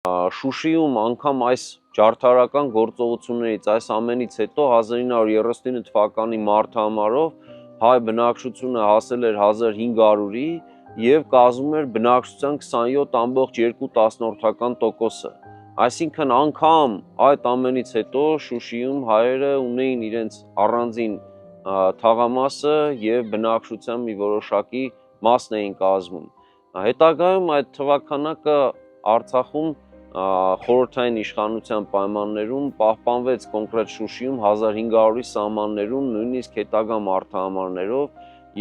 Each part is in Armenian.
Շուշիում անգամ այս ջարդարական գործողություններից, այս ամենից հետո 1939 թվականի մարտահամարով հայ բնակչությունը հասել էր 1500-ի և կազմում էր բնակչության 27.2%-ը։ Այսինքն անգամ այդ ամենից հետո Շուշիում հայերը ունեին իրենց առանձին թաղամասը և բնակչության մի որոշակի մասն էին կազմում։ Հետագայում այդ թվաքանակը Արցախում խորհրդային իշխանության պայմաններում պահպանվեց կոնկրետ Շուշիում 1500-ի սահմաններում, նույնիսկ հետագա մարտահամարներով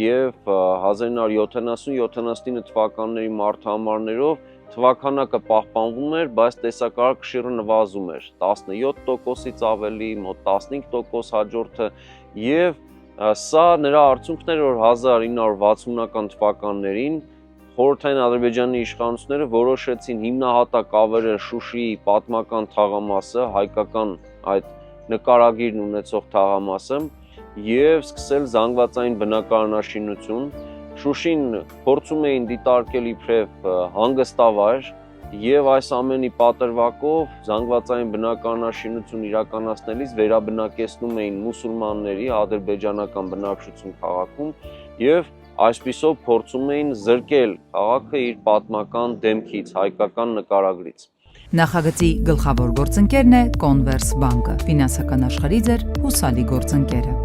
և 1970-79 թվականների մարտահամարներով թվաքանակը պահպանվում էր, բայց տեսակարգշիռը նվազում էր 17%-ից ավելի, մոտ 15% հաջորդը, և սա նրա արդյունքն էր, որ 1960-ական թվականներին խորհրդային Ադրբեջանի իշխանությունները որոշեցին հիմնահատակ ավերել Շուշիի պատմական թաղամասը, հայկական այդ նկարագիրն ունեցող թաղամասը և սկսել զանգվածային բնակարանաշինություն։ Շուշին փորձում էին դիտարկել իբրև հանգստավայր և այս ամենի պատրվակով զանգվածային բնակարանաշինություն իրականացնելիս վերաբնակեցնում էին մուսուլմանների ադրբեջանական բնակչություն քաղաքում և այսպիսով փորձում էին զրկել քաղաքը իր պատմական դեմքից, հայկական նկարագրից։ Նախագծի գլխավոր գործընկերն է Կոնվերս բանկը, ֆինանսական աշխարհի ձեր հուսալի գործընկերը։